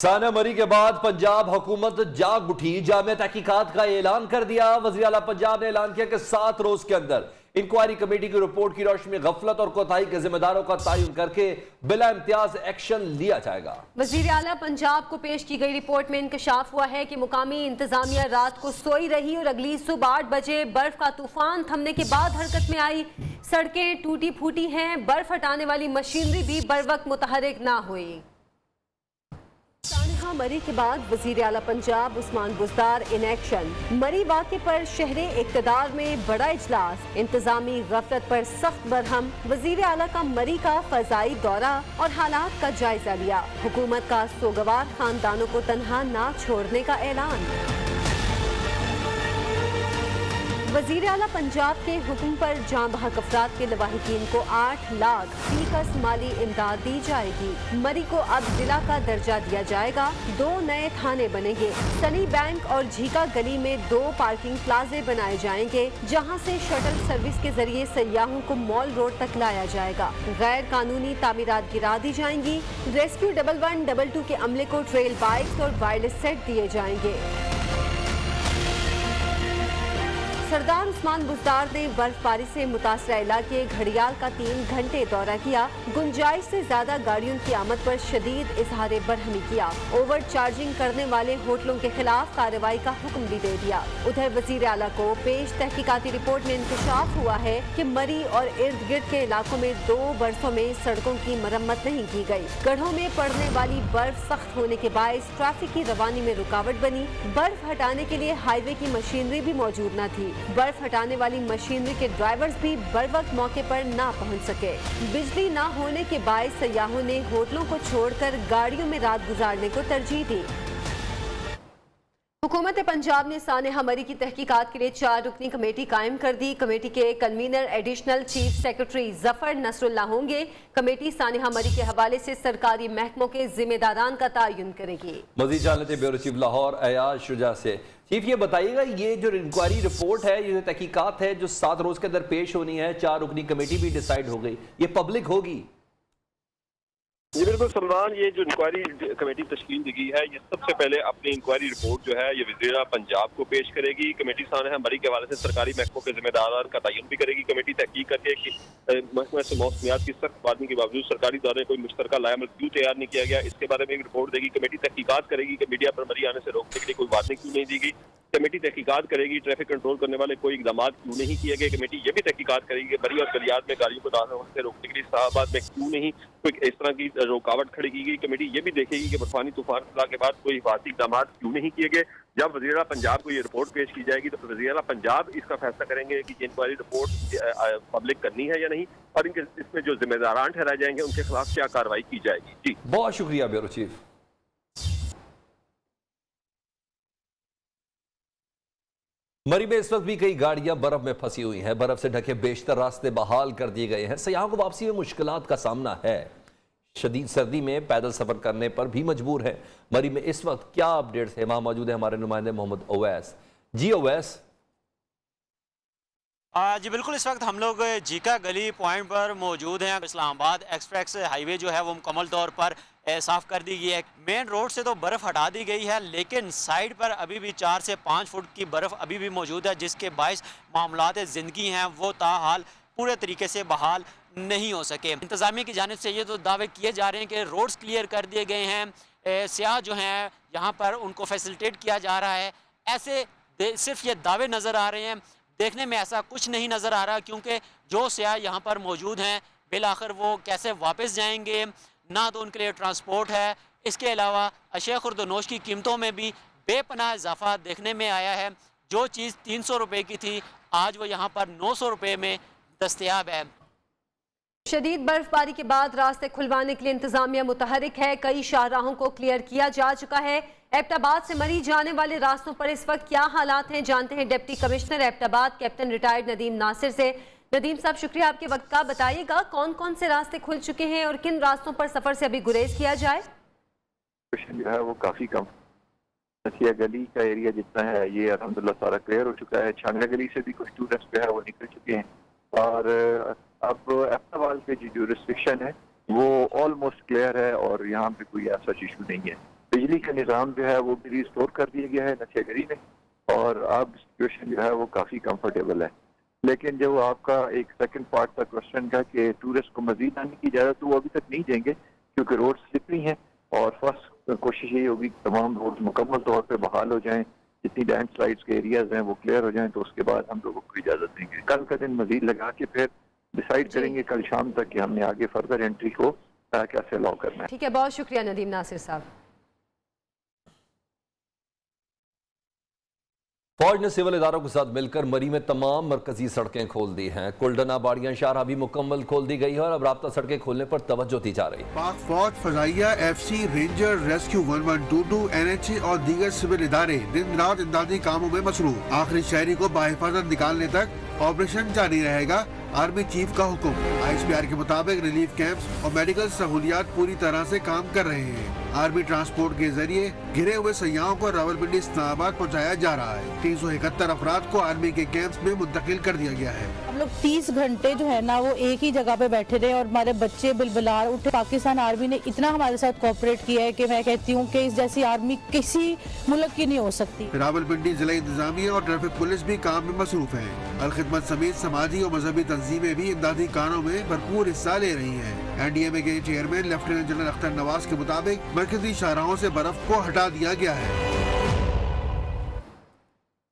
سانحہ مری کے بعد پنجاب حکومت جاگ اٹھی، جامع تحقیقات کا اعلان کر دیا۔ وزیر اعلیٰ پنجاب نے اعلان کیا کہ 7 روز کے اندر انکوائری کمیٹی کی رپورٹ کی روشنی میں غفلت اور کوتاہی کے ذمہ داروں کا تعین کر کے بلا امتیاز ایکشن لیا جائے گا۔ وزیر اعلیٰ پنجاب کو پیش کی گئی رپورٹ میں انکشاف ہوا ہے کہ مقامی انتظامیہ رات کو سوئی رہی اور اگلی صبح 8 بجے برف کا طوفان تھمنے کے بعد حرکت میں آئی۔ سڑکیں ٹوٹی پھوٹی ہیں، برف ہٹانے والی مشینری بھی بروقت متحرک نہ ہوئی۔ سانحہ مری کے بعد وزیر اعلیٰ پنجاب عثمان بزدار ان ایکشن۔ مری واقعے پر شہر اقتدار میں بڑا اجلاس، انتظامی غفلت پر سخت برہم۔ وزیر اعلیٰ کا مری کا فضائی دورہ اور حالات کا جائزہ لیا۔ حکومت کا سوگوار خاندانوں کو تنہا نہ چھوڑنے کا اعلان۔ وزیر اعلیٰ پنجاب کے حکم پر جاں بحق افراد کے لواحقین کو 8 لاکھ فی کس مالی امداد دی جائے گی۔ مری کو اب ضلع کا درجہ دیا جائے گا۔ 2 نئے تھانے بنیں گے۔ سنی بینک اور جھیکا گلی میں 2 پارکنگ پلازے بنائے جائیں گے، جہاں سے شٹل سروس کے ذریعے سیاحوں کو مال روڈ تک لایا جائے گا۔ غیر قانونی تعمیرات گرا دی جائیں گی۔ ریسکیو 1112 کے عملے کو ٹریل بائکس اور وائرلیس سیٹ دیے جائیں گے۔ سردار عثمان بزدار نے برف باری سے متاثرہ علاقے گھڑیال کا 3 گھنٹے دورہ کیا۔ گنجائش سے زیادہ گاڑیوں کی آمد پر شدید اظہار برہمی کیا۔ اوور چارجنگ کرنے والے ہوٹلوں کے خلاف کارروائی کا حکم بھی دے دیا۔ ادھر وزیر اعلیٰ کو پیش تحقیقاتی رپورٹ میں انکشاف ہوا ہے کہ مری اور ارد گرد کے علاقوں میں 2 برسوں میں سڑکوں کی مرمت نہیں کی گئی۔ گڑھوں میں پڑنے والی برف سخت ہونے کے باعث ٹریفک کی روانی میں رکاوٹ بنی۔ برف ہٹانے کے لیے ہائی وے کی مشینری بھی موجود نہ تھی۔ برف ہٹانے والی مشینری کے ڈرائیورز بھی بروقت موقع پر نہ پہنچ سکے۔ بجلی نہ ہونے کے باعث سیاحوں نے ہوٹلوں کو چھوڑ کر گاڑیوں میں رات گزارنے کو ترجیح دی۔ حکومت پنجاب نے سانحہ مری کی تحقیقات کے لیے 4 رکنی کمیٹی قائم کر دی۔ کمیٹی کے کنوینر ایڈیشنل چیف سیکرٹری ظفر نصر اللہ ہوں گے۔ کمیٹی سانحہ مری کے حوالے سے سرکاری محکموں کے ذمہ داران کا تعین کرے گی۔ مزید جان لیتے بیورو چیف لاہور ایاز شجاع سے۔ چیف یہ بتائیے گا، یہ جو انکوائری رپورٹ ہے، یہ تحقیقات ہے جو 7 روز کے اندر پیش ہونی ہے، 4 رکنی کمیٹی بھی ڈیسائیڈ ہو گئی، یہ پبلک ہوگی؟ جی بالکل سلمان، یہ جو انکوائری کمیٹی تشکیل دی گئی ہے، یہ سب سے پہلے اپنی انکوائری رپورٹ جو ہے یہ وزیر اعلیٰ پنجاب کو پیش کرے گی۔ کمیٹی سانحہ مری کے حوالے سے سرکاری محکموں کے ذمہ داران کا تعین بھی کرے گی۔ کمیٹی تحقیق کر کے کہ محکمہ سے موسمیات کی سخت پابندی کے باوجود سرکاری دورے کوئی مشترکہ لائحہ عمل کیوں تیار نہیں کیا گیا، اس کے بارے میں ایک رپورٹ دے گی۔ کمیٹی تحقیقات کرے گی کہ میڈیا پر مری آنے سے روکنے کے لیے کوئی وارننگ کیوں نہیں دی گئی۔ کمیٹی تحقیقات کرے گی ٹریفک کنٹرول کرنے والے کوئی اقدامات کیوں نہیں کیے گئے۔ کمیٹی یہ بھی تحقیقات کرے گی کہ مری اور گلیات میں گاڑیوں کو داخل ہونے سے روکنے کے لیے اسلام آباد میں کیوں نہیں کوئی اس طرح کی رکاوٹ کھڑی کی گئی۔ کمیٹی یہ بھی دیکھے گی کہ برفانی طوفان خلا کے بعد کوئی حفاظتی اقدامات کیوں نہیں کیے گئے۔ جب وزیر اعلیٰ پنجاب کو یہ رپورٹ پیش کی جائے گی تو وزیر اعلیٰ پنجاب اس کا فیصلہ کریں گے کہ یہ انکوائری رپورٹ پبلک کرنی ہے یا نہیں، اور اس میں جو ذمہ داران ٹھہرائے جائیں گے ان کے خلاف کیا کارروائی کی جائے گی۔ جی بہت شکریہ بیورو چیف۔ مری میں اس وقت بھی کئی گاڑیاں برف میں پھنسی ہوئی ہیں۔ برف سے ڈھکے بیشتر راستے بحال کر دیے گئے ہیں۔ سیاحوں کو واپسی میں مشکلات کا سامنا ہے، شدید سردی میں پیدل سفر کرنے پر بھی مجبور ہے۔ مری میں اس وقت کیا اپ ڈیٹس ہیں؟ وہاں موجود ہیں ہمارے نمائندے محمد اویس۔ جی اویس۔ جی بالکل، اس وقت ہم لوگ جھیکا گلی پوائنٹ پر موجود ہیں۔ اسلام آباد ایکسپریس ہائی وے جو ہے وہ مکمل طور پر صاف کر دی گئی ہے۔ مین روڈ سے تو برف ہٹا دی گئی ہے، لیکن سائڈ پر ابھی بھی 4 سے 5 فٹ کی برف ابھی بھی موجود ہے، جس کے باعث معاملات زندگی ہیں وہ تاحال پورے طریقے سے بحال نہیں ہو سکے۔ انتظامیہ کی جانب سے یہ تو دعوے کیے جا رہے ہیں کہ روڈز کلیئر کر دیے گئے ہیں، سیاح جو ہیں یہاں پر ان کو فیسلٹیٹ کیا جا رہا ہے۔ ایسے صرف یہ دعوے نظر آ رہے ہیں، دیکھنے میں ایسا کچھ نہیں نظر آ رہا، کیونکہ جو سیاح یہاں پر موجود ہیں بالآخر وہ کیسے واپس جائیں گے، نہ تو ان کے لیے ٹرانسپورٹ ہے۔ اس کے علاوہ اشیاء خورد و نوش کی قیمتوں میں بھی بے پناہ اضافہ دیکھنے میں آیا ہے۔ جو چیز 300 روپے کی تھی آج وہ یہاں پر 900 روپے میں دستیاب ہے۔ شدید برف باری کے بعد راستے کھلوانے کے لیے انتظامیہ متحرک ہے۔ کئی شاہراہوں کو کلیئر کیا جا چکا ہے۔ ایبٹ آباد سے مری جانے والے راستوں پر اس وقت کیا حالات ہیں، جانتے ہیں ڈپٹی کمشنر ایبٹ آباد کیپٹن ریٹائرڈ ندیم ناصر سے۔ ندیم صاحب شکریہ آپ کے وقت کا، بتائیے گا کون کون سے راستے کھل چکے ہیں اور کن راستوں پر سفر سے ابھی گریز کیا جائے؟ جو ہے وہ کافی کم، نسیہ گلی کا ایریا جتنا ہے یہ الحمدللہ سارا کلیئر ہو چکا ہے۔ چھانگا گلی سے بھی کچھ ٹورسٹ جو ہے وہ نکل چکے ہیں، اور اب ایبٹ آباد کے جو ریسٹرکشن ہے وہ آلموسٹ کلیئر ہے، اور یہاں پہ کوئی ایسا ایشو نہیں ہے۔ بجلی بجلی کا نظام جو ہے وہ بھی ریسٹور کر دیا گیا ہے نشہ گری میں، اور اب سچویشن جو ہے وہ کافی کمفرٹیبل ہے. لیکن جو آپ کا ایک سیکنڈ پارٹ تھا کوشچن کا کہ ٹورسٹ کو مزید آنے کی اجازت، تو وہ ابھی تک نہیں دیں گے کیونکہ روڈ سلپری ہیں، اور فرسٹ کوشش یہی ہوگی کہ تمام روڈ مکمل طور پہ بحال ہو جائیں، جتنی لینڈ سلائڈس کے ایریاز ہیں وہ کلیئر ہو جائیں، تو اس کے بعد ہم لوگوں کو اجازت دیں گے. کل کا دن مزید لگا کے پھر ڈیسائیڈ کریں گے کل شام تک کہ ہم نے آگے فردر انٹری کو کیسے الاؤ کرنا ہے. ٹھیک ہے، بہت شکریہ ندیم ناصر صاحب. فوج نے سول اداروں کے ساتھ مل کر مری میں تمام مرکزی سڑکیں کھول دی ہیں. کلڈنا باڑیاں شاہراہ بھی مکمل کھول دی گئی ہے اور اب رابطہ سڑکیں کھولنے پر توجہ دی جا رہی ہے. پاک فوج، فضائیہ، F C, ranger, rescue 1122، NHA اور دیگر سول ادارے دن رات امدادی کاموں میں مصروف. آخری شہری کو بحفاظت نکالنے تک آپریشن جاری رہے گا. آرمی چیف کا حکم. ISPR کے مطابق ریلیف کیمپس اور میڈیکل سہولیات پوری طرح سے کام کر رہے ہیں. آرمی ٹرانسپورٹ کے ذریعے گھرے ہوئے سیاحوں کو راولپنڈی اسلام آباد پہنچایا جا رہا ہے. 371 افراد کو آرمی کے کیمپس میں منتقل کر دیا گیا ہے. ہم لوگ 30 گھنٹے جو ہے نا وہ ایک ہی جگہ پہ بیٹھے رہے اور ہمارے بچے بلبلار اٹھے. پاکستان آرمی نے اتنا ہمارے ساتھ کوآپریٹ کیا ہے کہ میں کہتی ہوں کہ اس جیسی آرمی کسی ملک کی نہیں ہو سکتی. راولپنڈی ضلع انتظامیہ اور ٹریفک پولیس بھی کام میں مصروف ہیں. الخدمت سمیت سماجی اور مذہبی تنظیمیں بھی امدادی کاموں میں بھرپور حصہ لے رہی ہیں. NDMA کے چیئرمین لیفٹیننٹ جنرل اختر نواز کے مطابق مرکزی شاہراہوں سے برف کو ہٹا دیا گیا ہے.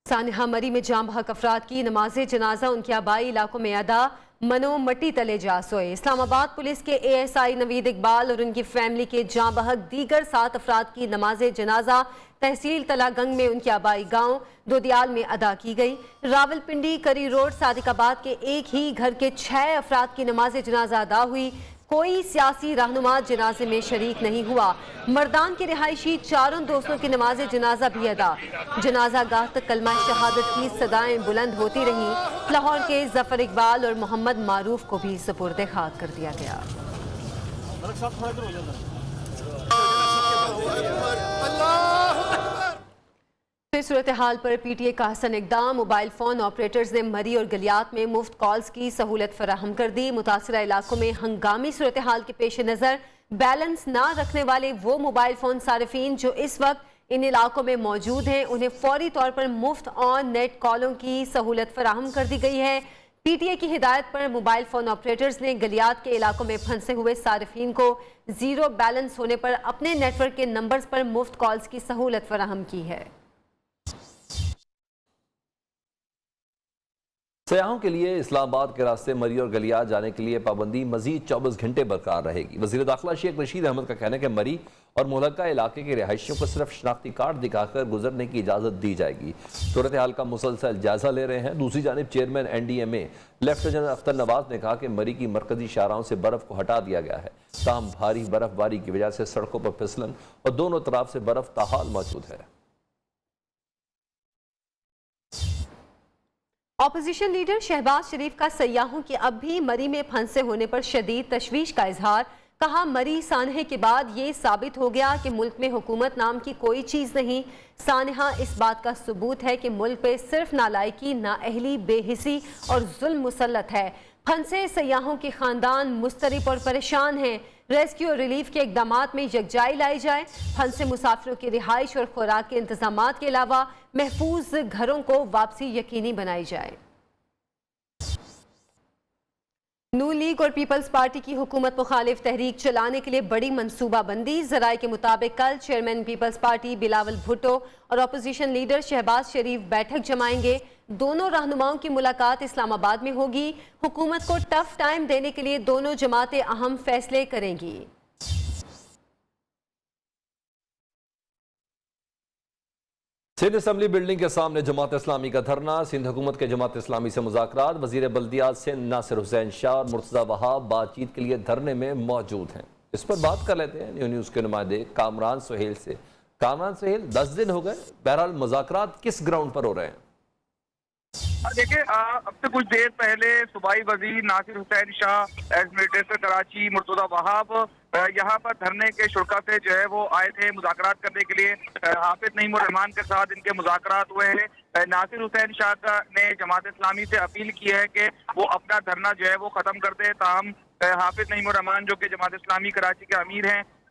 سانحہ مری میں جاں بحق افراد کی نماز جنازہ ان کے آبائی علاقوں میں ادا منو مٹی تلے جا سوئے. اسلام آباد پولیس کے ASI نوید اقبال اور ان کی فیملی کے جاں بحق دیگر 7 افراد کی نماز جنازہ تحصیل تلا گنگ میں ان کے آبائی گاؤں دودیال میں ادا کی گئی. راولپنڈی کری روڈ صادق آباد کے ایک ہی گھر کے 6 افراد کی نماز جنازہ ادا ہوئی. کوئی سیاسی رہنما جنازے میں شریک نہیں ہوا. مردان کے رہائشی 4 دوستوں کی نماز جنازہ بھی ادا. جنازہ گاہ تک کلمہ شہادت کی صدائیں بلند ہوتی رہیں. لاہور کے ظفر اقبال اور محمد معروف کو بھی سپرد خاک کر دیا گیا. پھر صورتحال پر PTA کا حسن اقدام. موبائل فون آپریٹرز نے مری اور گلیات میں مفت کالز کی سہولت فراہم کر دی. متاثرہ علاقوں میں ہنگامی صورتحال کے پیش نظر بیلنس نہ رکھنے والے وہ موبائل فون صارفین جو اس وقت ان علاقوں میں موجود ہیں انہیں فوری طور پر مفت آن نیٹ کالوں کی سہولت فراہم کر دی گئی ہے. PTA کی ہدایت پر موبائل فون آپریٹرز نے گلیات کے علاقوں میں پھنسے ہوئے صارفین کو زیرو بیلنس ہونے پر اپنے نیٹ ورک کے نمبرز پر مفت کالز کی سہولت فراہم کی ہے. سیاحوں کے لیے اسلام آباد کے راستے مری اور گلیات جانے کے لیے پابندی مزید 24 گھنٹے برقرار رہے گی. وزیر داخلہ شیخ رشید احمد کا کہنا ہے کہ مری اور ملحقہ علاقے کے رہائشیوں کو صرف شناختی کارڈ دکھا کر گزرنے کی اجازت دی جائے گی. صورتحال کا مسلسل جائزہ لے رہے ہیں. دوسری جانب chairman NDMA lieutenant general Akhtar Nawaz نے کہا کہ مری کی مرکزی شاہراہوں سے برف کو ہٹا دیا گیا ہے. تاہم بھاری برف باری کی وجہ سے سڑکوں پر پھسلن اور دونوں طرف سے برف تاحال موجود ہے. اپوزیشن لیڈر شہباز شریف کا سیاحوں کے اب بھی مری میں پھنسے ہونے پر شدید تشویش کا اظہار. کہا مری سانحے کے بعد یہ ثابت ہو گیا کہ ملک میں حکومت نام کی کوئی چیز نہیں. سانحہ اس بات کا ثبوت ہے کہ ملک پہ صرف نالائکی، نااہلی، بے حسی اور ظلم مسلط ہے. پھنسے سیاحوں کے خاندان مضطرب اور پریشان ہیں. ریسکیو اور ریلیف کے اقدامات میں یکجائی لائی جائے. پھنسے مسافروں کی رہائش اور خوراک کے انتظامات کے علاوہ محفوظ گھروں کو واپسی یقینی بنائی جائے. نون لیگ اور پیپلز پارٹی کی حکومت مخالف تحریک چلانے کے لیے بڑی منصوبہ بندی. ذرائع کے مطابق کل چیئرمین پیپلز پارٹی بلاول بھٹو اور اپوزیشن لیڈر شہباز شریف بیٹھک جمائیں گے. دونوں رہنماؤں کی ملاقات اسلام آباد میں ہوگی. حکومت کو ٹف ٹائم دینے کے لیے دونوں جماعتیں اہم فیصلے کریں گی. سندھ اسمبلی بلڈنگ کے سامنے جماعت اسلامی کا دھرنا. سندھ حکومت کے جماعت اسلامی سے مذاکرات. وزیر بلدیات سندھ ناصر حسین شاہ اور مرتضی وہاب بات چیت کے لیے دھرنے میں موجود ہیں. اس پر بات کر لیتے ہیں نیو نیوز کے نمائندے کامران سہیل سے. کامران سہیل، 10 دن ہو گئے، بہرحال مذاکرات کس گراؤنڈ پر ہو رہے ہیں؟ دیکھیں، اب سے کچھ دیر پہلے صوبائی وزیر ناصر حسین شاہ، ایڈمنسٹریٹر کراچی مرتضی وہاب یہاں پر دھرنے کے شرکا سے جو ہے وہ آئے تھے مذاکرات کرنے کے لیے. حافظ نعیم الرحمان کے ساتھ ان کے مذاکرات ہوئے ہیں. ناصر حسین شاہ نے جماعت اسلامی سے اپیل کی ہے کہ وہ اپنا دھرنا جو ہے وہ ختم کر دے. تاہم حافظ نعیم الرحمان جو کہ جماعت اسلامی کراچی کے امیر ہیں